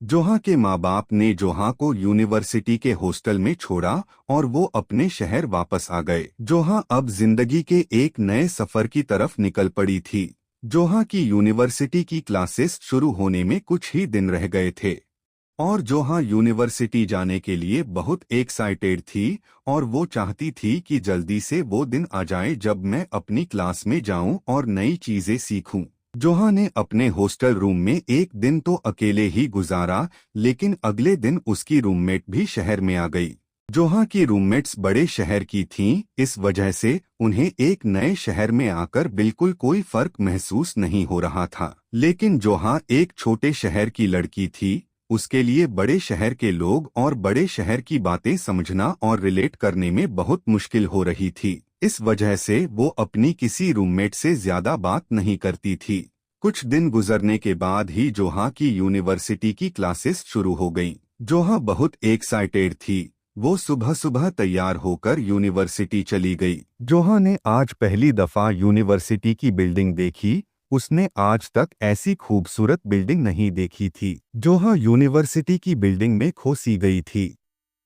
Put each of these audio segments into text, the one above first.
जोहा के माँ बाप ने जोहा को यूनिवर्सिटी के हॉस्टल में छोड़ा और वो अपने शहर वापस आ गए। जोहा अब जिंदगी के एक नए सफर की तरफ निकल पड़ी थी। जोहा की यूनिवर्सिटी की क्लासेस शुरू होने में कुछ ही दिन रह गए थे और जोहा यूनिवर्सिटी जाने के लिए बहुत एक्साइटेड थी और वो चाहती थी कि जल्दी से वो दिन आ जाए जब मैं अपनी क्लास में जाऊं और नई चीजें सीखूं। जोहा ने अपने हॉस्टल रूम में एक दिन तो अकेले ही गुजारा, लेकिन अगले दिन उसकी रूममेट भी शहर में आ गई। जोहा की रूममेट्स बड़े शहर की थीं, इस वजह से उन्हें एक नए शहर में आकर बिल्कुल कोई फर्क महसूस नहीं हो रहा था। लेकिन जोहा एक छोटे शहर की लड़की थी, उसके लिए बड़े शहर के लोग और बड़े शहर की बातें समझना और रिलेट करने में बहुत मुश्किल हो रही थी। इस वजह से वो अपनी किसी रूममेट से ज्यादा बात नहीं करती थी। कुछ दिन गुजरने के बाद ही जोहा की यूनिवर्सिटी की क्लासेस शुरू हो गईं। जोहा बहुत एक्साइटेड थी। वो सुबह सुबह तैयार होकर यूनिवर्सिटी चली गई। जोहा ने आज पहली दफा यूनिवर्सिटी की बिल्डिंग देखी। उसने आज तक ऐसी खूबसूरत बिल्डिंग नहीं देखी थी। जोहा यूनिवर्सिटी की बिल्डिंग में खो सी गई थी।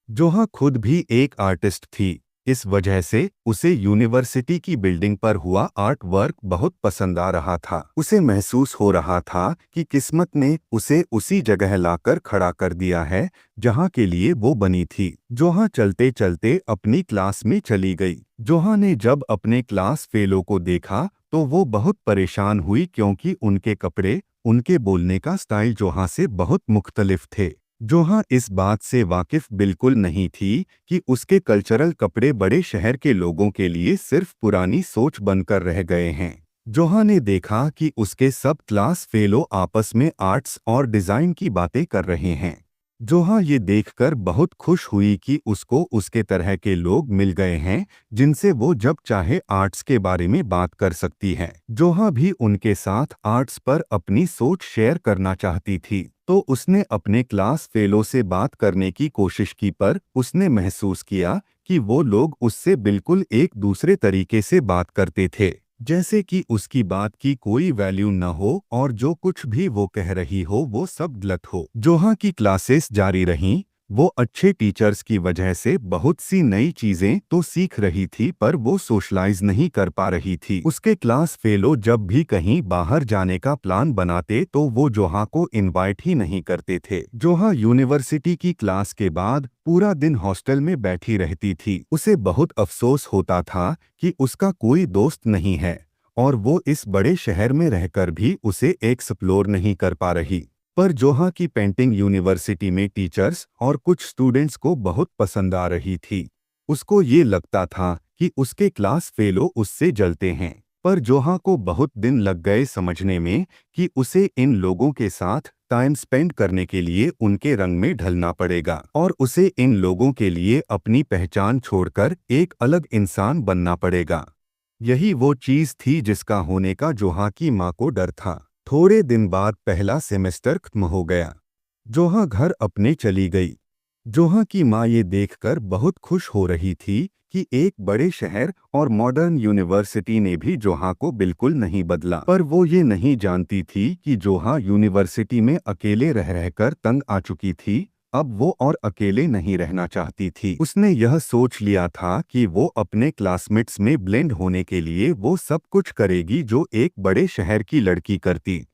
जोहा खुद भी एक आर्टिस्ट थी, इस वजह से उसे यूनिवर्सिटी की बिल्डिंग पर हुआ आर्ट वर्क बहुत पसंद आ रहा था। उसे महसूस हो रहा था कि किस्मत ने उसे उसी जगह लाकर खड़ा कर दिया है जहां के लिए वो बनी थी। जोहा चलते चलते अपनी क्लास में चली गई। जोहा ने जब अपने क्लास फेलो को देखा तो वो बहुत परेशान हुई, क्योंकि उनके कपड़े, उनके बोलने का स्टाइल जोहा से बहुत मुख्तलिफ थे। जोहा इस बात से वाकिफ बिल्कुल नहीं थी कि उसके कल्चरल कपड़े बड़े शहर के लोगों के लिए सिर्फ पुरानी सोच बनकर रह गए हैं। जोहा ने देखा कि उसके सब क्लास फेलो आपस में आर्ट्स और डिज़ाइन की बातें कर रहे हैं। जोहा ये देखकर बहुत खुश हुई कि उसको उसके तरह के लोग मिल गए हैं जिनसे वो जब चाहे आर्ट्स के बारे में बात कर सकती है। जोहा भी उनके साथ आर्ट्स पर अपनी सोच शेयर करना चाहती थी, तो उसने अपने क्लास फेलो से बात करने की कोशिश की, पर उसने महसूस किया कि वो लोग उससे बिल्कुल एक दूसरे तरीके से बात करते थे, जैसे कि उसकी बात की कोई वैल्यू न हो और जो कुछ भी वो कह रही हो वो सब गलत हो। जोहा की क्लासेस जारी रहीं। वो अच्छे टीचर्स की वजह से बहुत सी नई चीजें तो सीख रही थी, पर वो सोशलाइज नहीं कर पा रही थी। उसके क्लास फेलो जब भी कहीं बाहर जाने का प्लान बनाते तो वो जोहा को इनवाइट ही नहीं करते थे। जोहा यूनिवर्सिटी की क्लास के बाद पूरा दिन हॉस्टल में बैठी रहती थी। उसे बहुत अफसोस होता था कि उसका कोई दोस्त नहीं है और वो इस बड़े शहर में रहकर भी उसे एक्सप्लोर नहीं कर पा रही। पर जोहा की पेंटिंग यूनिवर्सिटी में टीचर्स और कुछ स्टूडेंट्स को बहुत पसंद आ रही थी। उसको ये लगता था कि उसके क्लास फेलो उससे जलते हैं, पर जोहा को बहुत दिन लग गए समझने में कि उसे इन लोगों के साथ टाइम स्पेंड करने के लिए उनके रंग में ढलना पड़ेगा और उसे इन लोगों के लिए अपनी पहचान छोड़कर एक अलग इंसान बनना पड़ेगा। यही वो चीज थी जिसका होने का जोहा की माँ को डर था। थोड़े दिन बाद पहला सेमेस्टर खत्म हो गया। जोहा घर अपने चली गई। जोहा की माँ ये देखकर बहुत खुश हो रही थी कि एक बड़े शहर और मॉडर्न यूनिवर्सिटी ने भी जोहा को बिल्कुल नहीं बदला। पर वो ये नहीं जानती थी कि जोहा यूनिवर्सिटी में अकेले रह रहकर तंग आ चुकी थी। अब वो और अकेले नहीं रहना चाहती थी। उसने यह सोच लिया था कि वो अपने क्लासमेट्स में ब्लेंड होने के लिए वो सब कुछ करेगी जो एक बड़े शहर की लड़की करती।